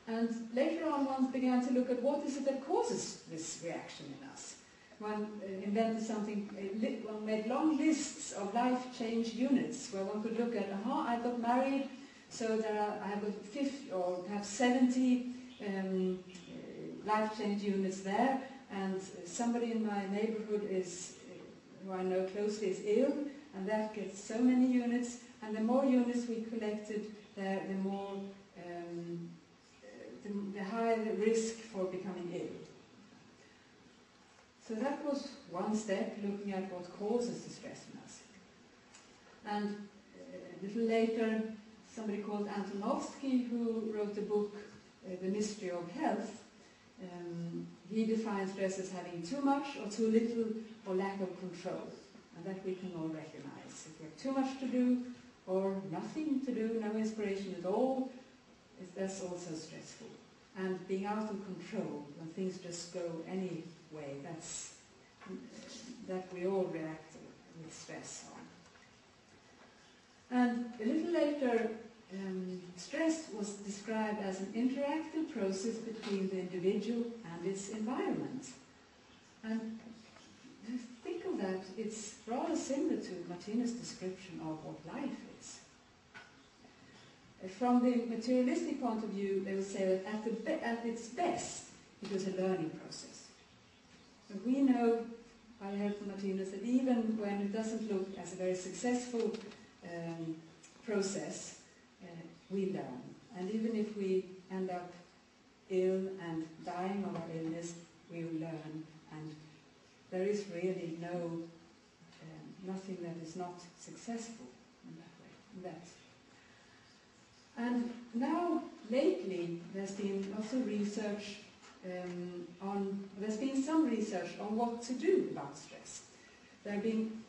And later on one began to look at what is it that causes this reaction in us. One invented something, one made long lists of life change units where one could look at, I got married, so I have got 50 or perhaps 70 life change units there, and somebody in my neighborhood who I know closely is ill, and that gets so many units, and the more units we collected there, the higher the risk for becoming ill. So that was one step, looking at what causes the stress in us. And a little later, somebody called Antonovsky, who wrote a book, The Mystery of Health, he defines stress as having too much or too little or lack of control, and that we can all recognize. If we have too much to do or nothing to do, no inspiration at all, that's also stressful. And being out of control, when things just go any way, that we all react with stress on. And a little later, stress was described as an interactive process between the individual and its environment. And think of that, it's rather similar to Martinus' description of what life is. From the materialistic point of view, they would say that at its best, it was a learning process. But we know, by the help of Martinus, that even when it doesn't look as a very successful process, we learn. And even if we end up ill and dying of our illness, we will learn. And there is really nothing that is not successful in that way. And now, lately, there's been lots of research there's been some research on what to do about stress. There have been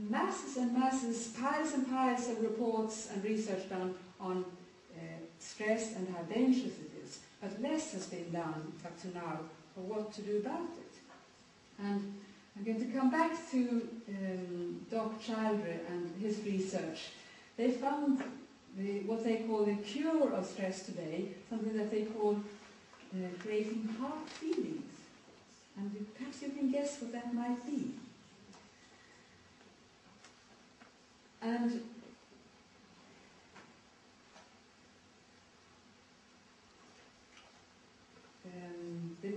masses and masses, piles and piles of reports and research done on stress and how dangerous it is, but less has been done up to now for what to do about it. And I'm going to come back to Doc Childre and his research. They found what they call the cure of stress today, something that they call creating heart feelings. And perhaps you can guess what that might be. And the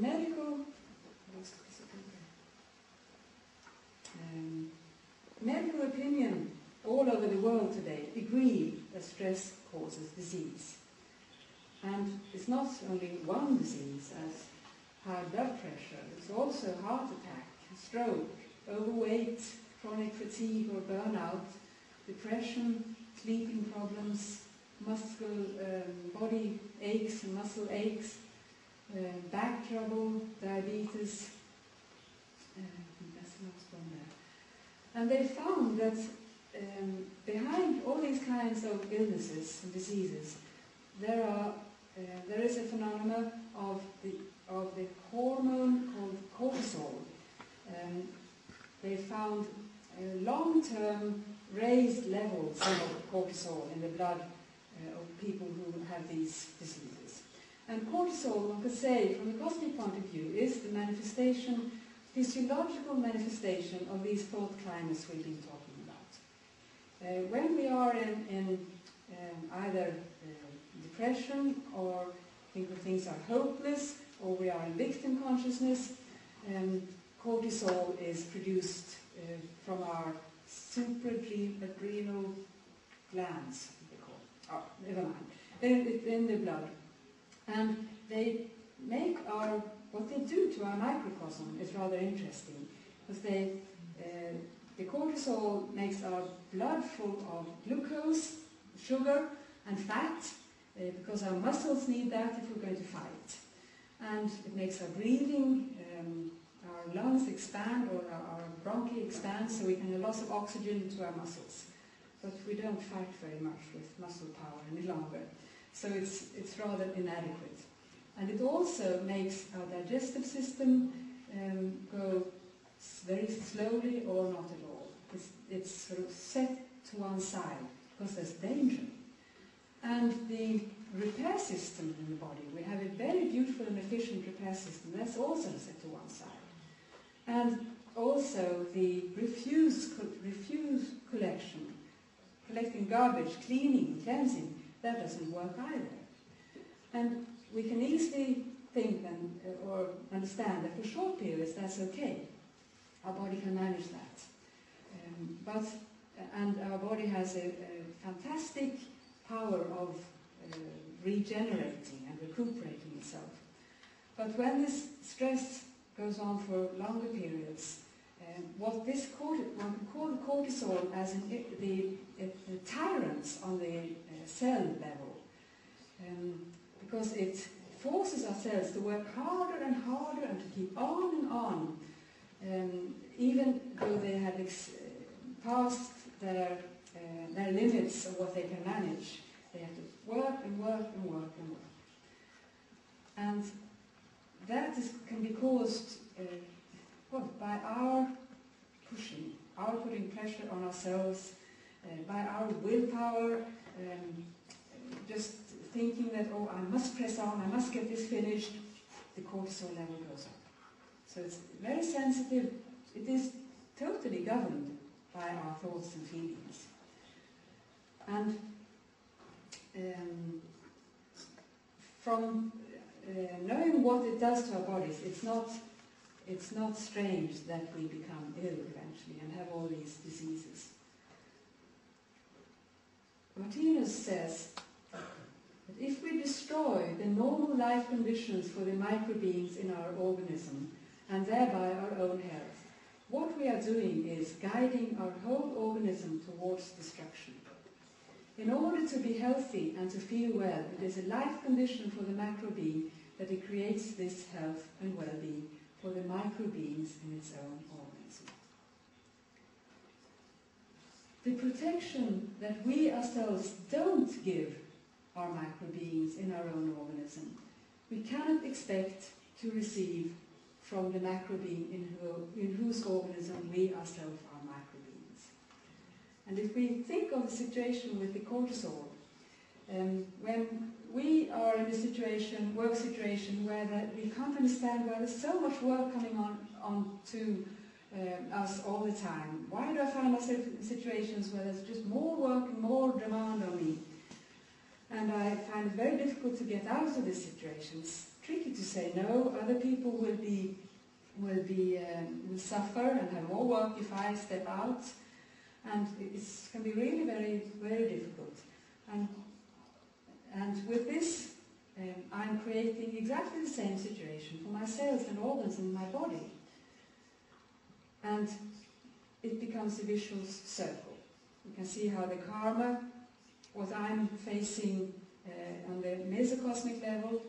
medical opinion all over the world today agree that stress causes disease. And it's not only one disease, as high blood pressure, it's also heart attack, stroke, overweight, chronic fatigue or burnout, depression, sleeping problems, body aches and muscle aches, back trouble, diabetes. That's the last one there. And they found that behind all these kinds of illnesses and diseases, there is a phenomenon of the hormone called cortisol. They found long-term raised levels of cortisol in the blood of people who have these diseases. And cortisol, one could say, from a cosmic point of view, is the manifestation, physiological manifestation of these thought climates we've been talking about. When we are in either depression, or think that things are hopeless, or we are in victim consciousness, cortisol is produced from our supraadrenal glands, they call it. Oh, never mind. They're in the blood. And they make what they do to our microcosm is rather interesting, because the cortisol makes our blood full of glucose, sugar, and fat, because our muscles need that if we're going to fight. And it makes our breathing, our lungs expand, or our bronchi expand, so we can have loss of oxygen to our muscles. But we don't fight very much with muscle power any longer. So it's rather inadequate. And it also makes our digestive system go very slowly or not at all. It's sort of set to one side because there's danger. And the repair system in the body. We have a very beautiful and efficient repair system. That's also set to one side. And also the refuse collection, collecting garbage, cleaning, cleansing, that doesn't work either. And we can easily think or understand that for short periods that's okay. Our body can manage that. And our body has a fantastic power of regenerating and recuperating itself. But when this stress goes on for longer periods, what this one can call the cortisol as the tyrants on the cell level, because it forces our cells to work harder and harder and to keep on and on, even though they have passed their limits of what they can manage. They have to work and work and work and work. And that can be caused by our pushing, our putting pressure on ourselves, by our willpower, just thinking that, oh, I must press on, I must get this finished, the cortisol level goes up. So it's very sensitive. It is totally governed by our thoughts and feelings. And from knowing what it does to our bodies, it's not strange that we become ill eventually and have all these diseases. Martinus says that if we destroy the normal life conditions for the microbeings in our organism and thereby our own health, what we are doing is guiding our whole organism towards destruction. In order to be healthy and to feel well, it is a life condition for the macrobeing that it creates this health and well-being for the microbeings in its own organism. The protection that we ourselves don't give our microbeings in our own organism, we cannot expect to receive from the macrobeing in whose organism we ourselves are microbeings. And if we think of the situation with the cortisol, when we are in a work situation where we can't understand why there's so much work coming on to us all the time. Why do I find myself in situations where there's just more work and more demand on me? And I find it very difficult to get out of this situation. It's tricky to say no. Other people will suffer and have more work if I step out. And it can be really very, very difficult. And with this, I'm creating exactly the same situation for my cells and organs in my body. And it becomes a vicious circle. You can see how the karma, what I'm facing on the mesocosmic level,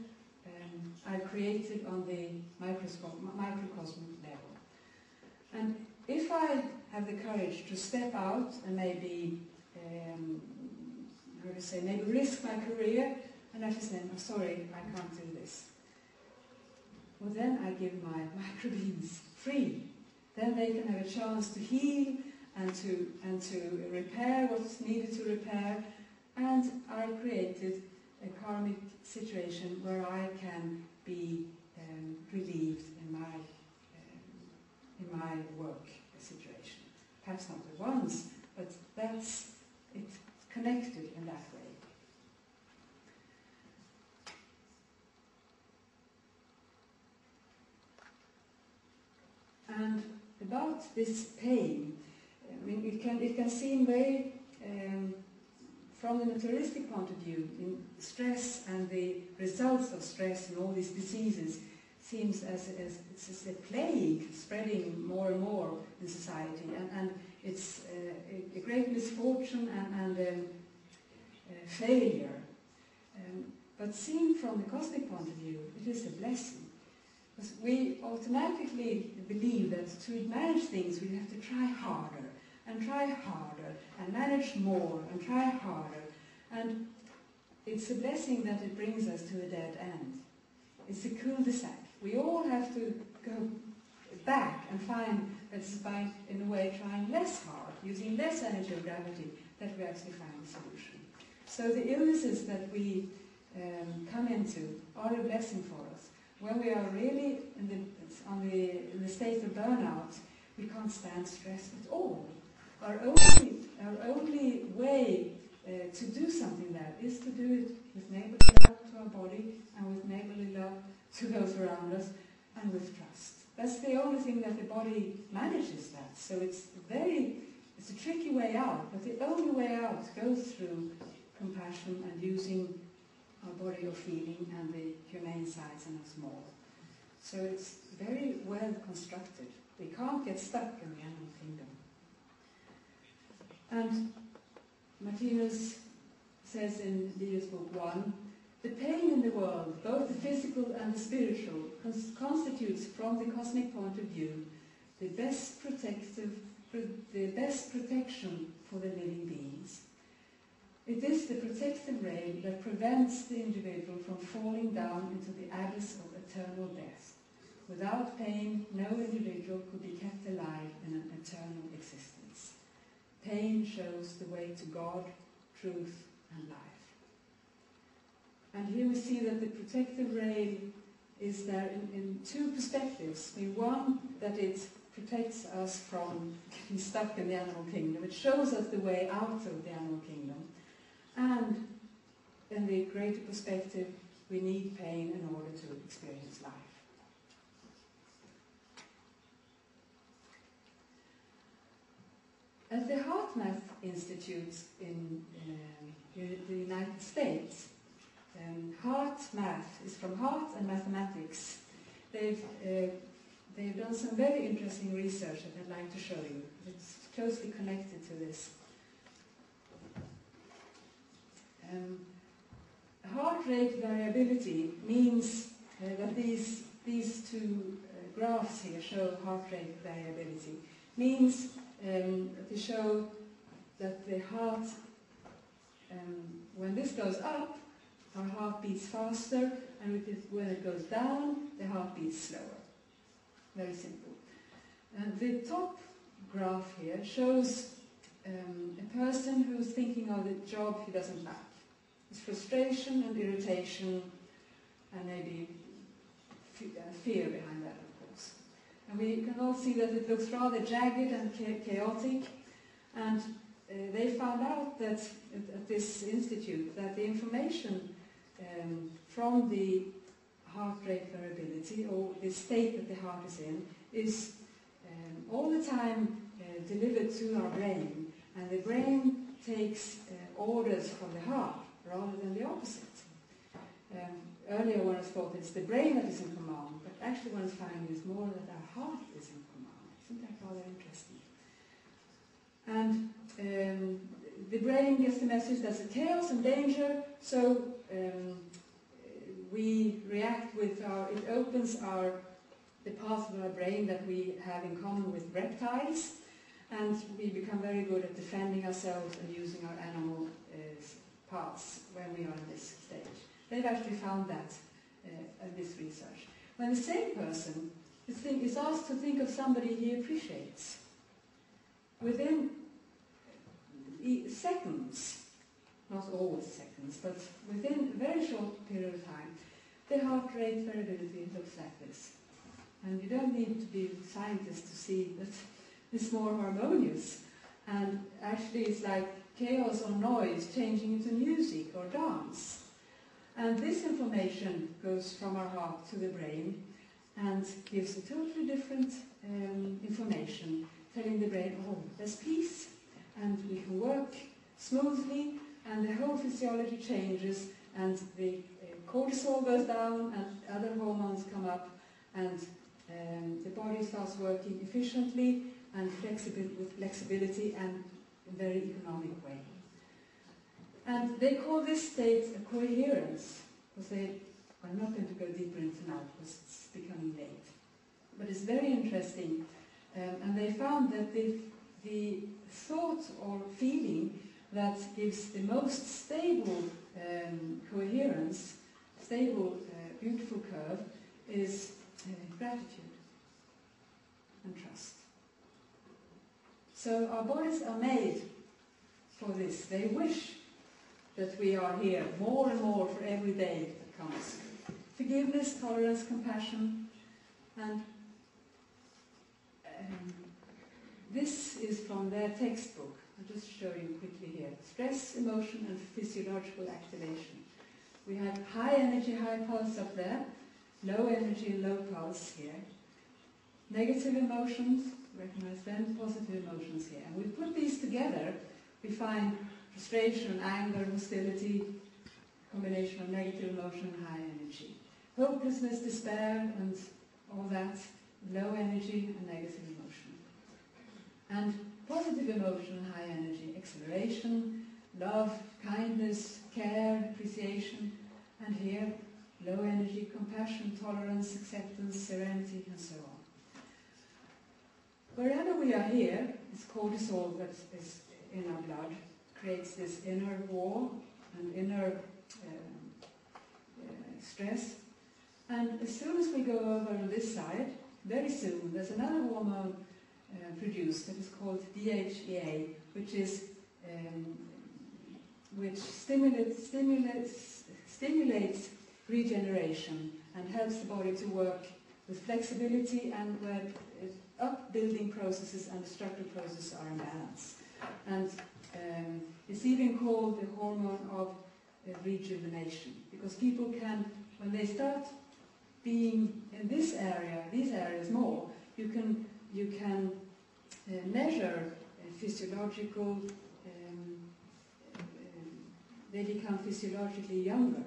I've created on the microcosmic level. And if I have the courage to step out and maybe maybe risk my career, and I just say, I'm sorry, I can't do this. Well, then I give my microbeings free. Then they can have a chance to heal and to repair what's needed to repair. And I created a karmic situation where I can be relieved in my work situation. Perhaps not at once, but it's connected in that way. And about this pain, I mean, it can seem very, from the materialistic point of view, in stress and the results of stress and all these diseases seems as it's a plague spreading more and more in society, and it's a great misfortune and failure. But seen from the cosmic point of view, it is a blessing. Because we automatically believe that to manage things we have to try harder and manage more and try harder. And it's a blessing that it brings us to a dead end. It's a cul-de-sac. We all have to go back and find that it's by, in a way, trying less hard, using less energy of gravity, that we actually find a solution. So the illnesses that we come into are a blessing for us. When we are really in the state of burnout, we can't stand stress at all. Our only way to do something there is to do it with neighborly love to our body and with neighborly love to those around us and with trust. That's the only thing that the body manages that. So it's a tricky way out, but the only way out goes through compassion and using our body of feeling and the humane sides in us more. So it's very well constructed. We can't get stuck in the animal kingdom. And Martinus says in Leo's book 1, the pain in the world, both the physical and the spiritual, constitutes from the cosmic point of view the best protection for the living beings. It is the protective rail that prevents the individual from falling down into the abyss of eternal death. Without pain, no individual could be kept alive in an eternal existence. Pain shows the way to God, truth, and life. And here we see that the protective rail is there in two perspectives. One, that it protects us from getting stuck in the animal kingdom. It shows us the way out of the animal kingdom. And in the greater perspective, we need pain in order to experience life. At the HeartMath Institute in the United States, HeartMath is from heart and mathematics. They've done some very interesting research that I'd like to show you. It's closely connected to this. Heart rate variability means that these two graphs here show heart rate variability. Means they show that the heart, when this goes up, our heart beats faster, and when it goes down, the heart beats slower. Very simple. And the top graph here shows a person who's thinking of the job he doesn't like. There's frustration and irritation and maybe fear behind that, of course. And we can all see that it looks rather jagged and chaotic. And they found out that at this institute that the information from the heart rate variability, or the state that the heart is in, is all the time delivered to our brain, and the brain takes orders from the heart rather than the opposite. Earlier one has thought it's the brain that is in command, but actually one is finding is more that our heart is in command. Isn't that rather interesting? And the brain gets the message there's a chaos and danger, so we react with it opens the part of our brain that we have in common with reptiles, and we become very good at defending ourselves and using our animal parts when we are in this stage. They've actually found that in this research. When the same person is asked to think of somebody he appreciates, within seconds, not always seconds, but within a very short period of time, the heart rate variability looks like this. And you don't need to be a scientist to see that it's more harmonious. And actually it's like chaos or noise changing into music or dance. And this information goes from our heart to the brain and gives a totally different information, telling the brain, oh, there's peace, and we can work smoothly, and the whole physiology changes, and the cortisol goes down, and other hormones come up, and the body starts working efficiently and with flexibility and in a very economic way. And they call this state a coherence, because I'm not going to go deeper into now because it's becoming late. But it's very interesting, and they found that the thought or feeling that gives the most stable coherence, stable, beautiful curve, is gratitude and trust. So our bodies are made for this. They wish that we are here more and more for every day that comes. Forgiveness, tolerance, compassion, and this is from their textbook. I'll just show you quickly here. Stress, emotion, and physiological activation. We have high energy, high pulse up there, low energy and low pulse here. Negative emotions, recognize them, positive emotions here. And we put these together, we find frustration, anger, hostility, combination of negative emotion and high energy. Hopelessness, despair, and all that, low energy and negative emotion. And positive emotion and high energy, exhilaration, love, kindness, care, appreciation, and here, low energy, compassion, tolerance, acceptance, serenity, and so on. Wherever we are here, it's cortisol that is in our blood, creates this inner war and inner stress. And as soon as we go over on this side, very soon, there's another hormone produced that is called DHEA, which stimulates regeneration and helps the body to work with flexibility and where upbuilding processes and destructive processes are in balance. And it's even called the hormone of rejuvenation, because people can, when they start being in this area, these areas more, you can measure physiological, they become physiologically younger.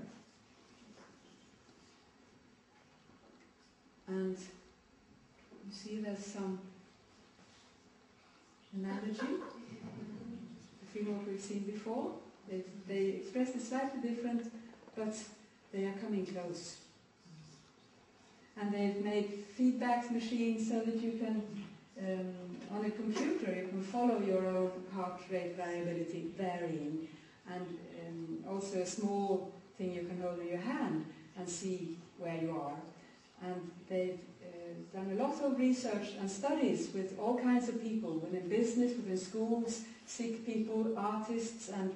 And you see there's some analogy, you feel what we've seen before. They express it slightly different, but they are coming close. And they've made feedback machines so that you can, on a computer, you can follow your own heart rate variability varying, and also a small thing you can hold in your hand and see where you are. And they've done a lot of research and studies with all kinds of people, within business, within schools, sick people, artists, and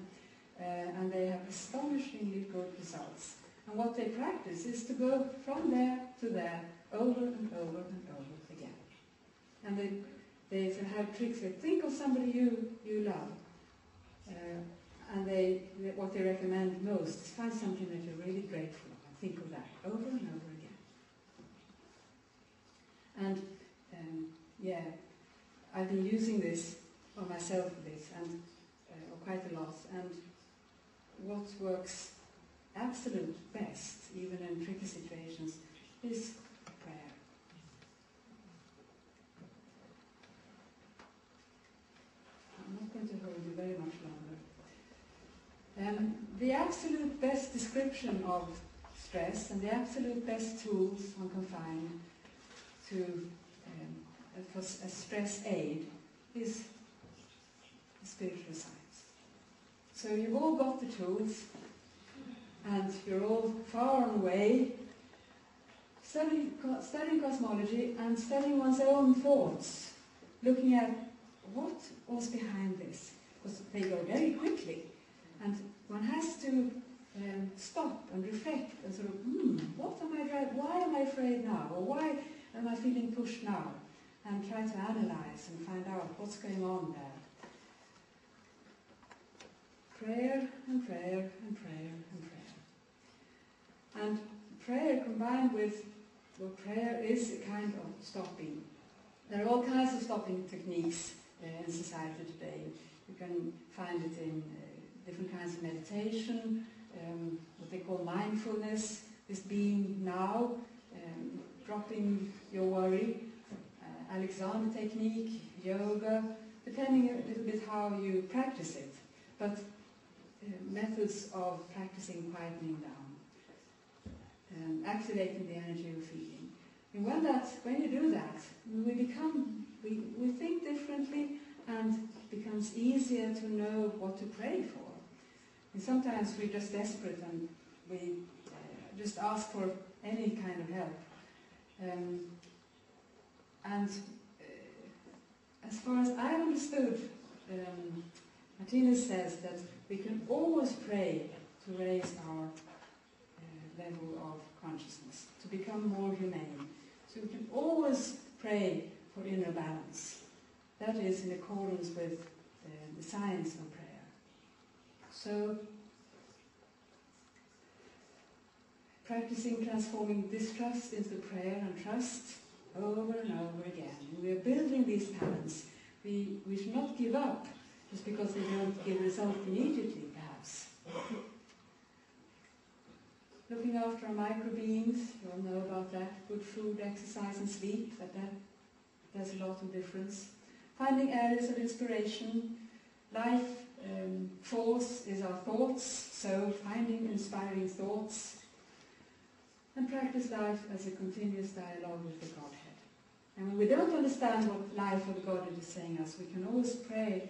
they have astonishingly good results. And what they practice is to go from there to there, over and over and over again. And they have tricks. They think of somebody you love, and what they recommend most is find something that you're really grateful for, and think of that over and over again. And yeah, I've been using this on myself for this, and quite a lot. And what works absolute best, even in tricky situations, is prayer. I'm not going to hold you very much longer. The absolute best description of stress and the absolute best tools one can find for a stress aid is spiritual science. So you've all got the tools, and you're all far and away studying cosmology and studying one's own thoughts, looking at what was behind this, because they go very quickly, and one has to stop and reflect and sort of, what am I, why am I afraid now, or why am I feeling pushed now, and try to analyze and find out what's going on there. Prayer and prayer and prayer and prayer. And prayer combined with, well, prayer is a kind of stopping. There are all kinds of stopping techniques in society today. You can find it in different kinds of meditation, what they call mindfulness, this being now, dropping your worry, Alexander technique, yoga, depending a little bit how you practice it. But methods of practicing quietening down, activating the energy of feeling. And when you do that, we think differently, and it becomes easier to know what to pray for. And sometimes we're just desperate and we just ask for any kind of help. As far as I understood, Martinus says that We can always pray to raise our level of consciousness, to become more humane. So we can always pray for inner balance. That is in accordance with the science of prayer. So, practicing transforming distrust into prayer and trust over and over again. And we are building these talents. We should not give up just because they don't give result immediately, perhaps. Looking after our microbeings, you all know about that. Good food, exercise and sleep, that does a lot of difference. Finding areas of inspiration. Life force is our thoughts, so finding inspiring thoughts. And practice life as a continuous dialogue with the Godhead. And when we don't understand what life or the Godhead is saying us, we can always pray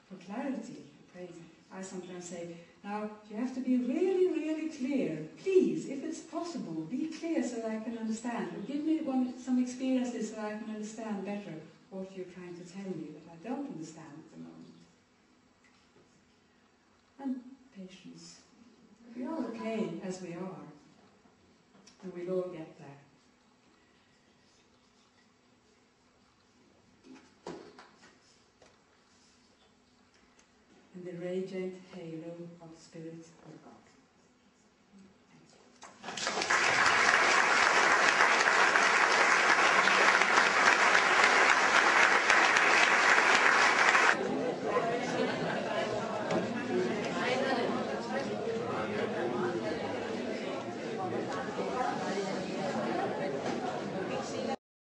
for clarity. I sometimes say, now you have to be really, really clear. Please, if it's possible, be clear so that I can understand. Or give me some experiences so I can understand better what you're trying to tell me that I don't understand at the moment. And patience. We are okay as we are. And we'll all get there. In the radiant halo of Spirit of God.